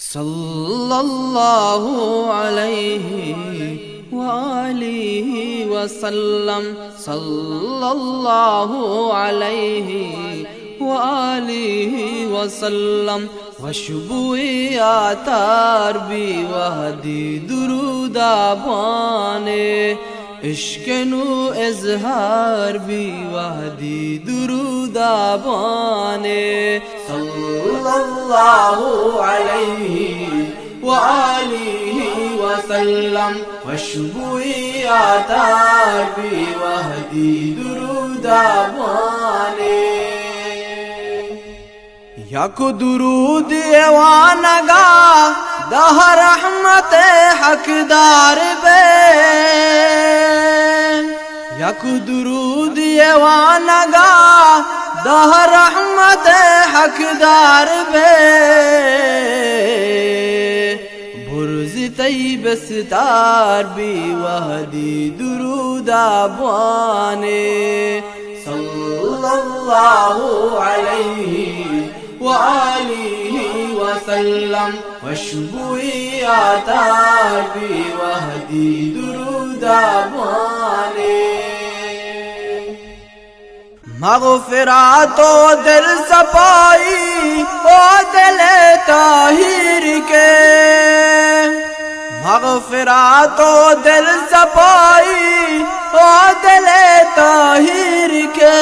सल्लल्लाहु अलैहि वालिहि वसल्लम, सल्लल्लाहु अलैहि वालिहि वसल्लम। वशुबुए आतार भी वहदी दुरूदा बाने, इश्क़नु इज़हार भी वहदी दुरूदा बाने। सल्लल्लाहु अलैहि वालिहि वसल्लम, वशुबुए आतार भी वहदी दुरूदा बाने। यको दुरूद एवानगा दह रहमत हकदार बे, यको दुरूद एवानगा दह रहमत हकदार बे। बुर्ज तैब सितार भी वहदी दुरूदा बाने। सल्लल्लाहु अलैहि वालिहि वसल्लम, वशुबुए आतार भी वहदी दुरूदा बाने। मग़फ़िरातो दिल सपाई ओ दिल ताहिर के, मग़फ़िरातो दिल सपाई ओ दिल ताहिर के।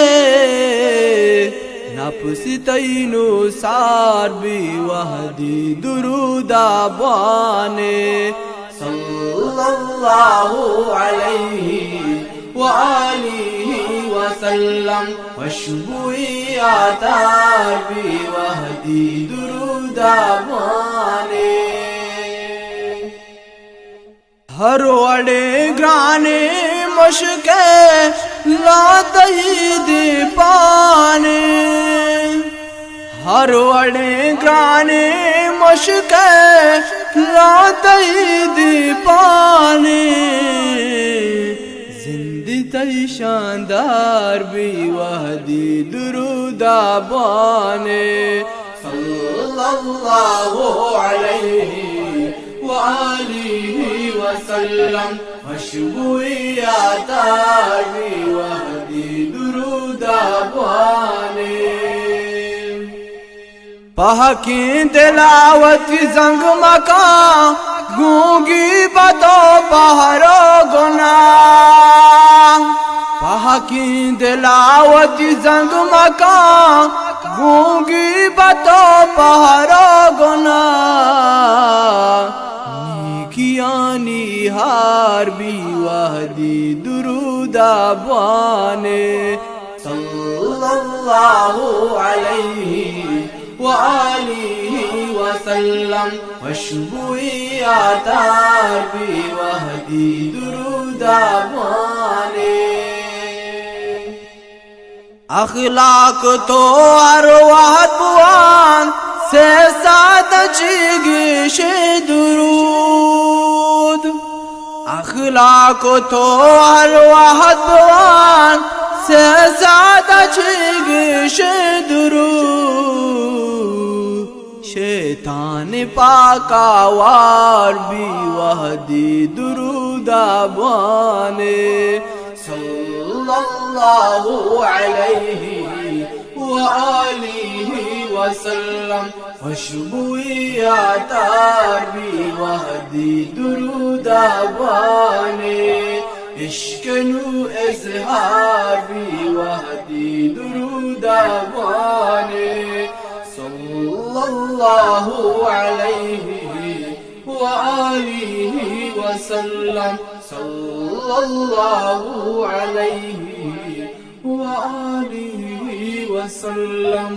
नफ्स तैनो सार भी वहदी दुरूदा बाने। सल्लल्लाहु अलैहि वालिहि वसल्लम, वशुबुए आतार भी वहदी दुरूदा बाने। हर वड़े ग्राने मुश्के लातही दे पाने, हर वड़े ग्राने मुश्के लातही दे पाने। जिंदगी शानदार भी वहदी दुरूदा बाने। सल्लल्लाहु अलैहि वालिहि वसल्लम, वशुबुए आतार भी वहदी दुरूदा बाने। पहकी तिलावत जंग मका गूंगी बतो पहरो गुना, पहकी तिलावत जंग मका गूंगी बतो पहरो गुना। निकियानी हार भी वहदी दुरूदा बाने। सल्लल्लाहु अलैहि वालिहि वसल्लम, वशुबुए आतार भी वहदी दुरूदा बाने। अखलाक तो अरवाह बुआन से साद चिगिश दुरूद, अखलाक तो अरवाह बुआन से साद चिगिश दुरूद। शैतान पाकावार भी वहदी दुरूदा बाने। सल्लल्लाहु अलैहि वालिहि वसल्लम, वशुबुए आतार भी वहदी दुरूदा बाने। इश्क़नु इज़हार भी वहदी दुरूदा बाने। सल्लल्लाहु अलैहि वालिहि वसल्लम, सल्लल्लाहु अलैहि वालिहि वसल्लम।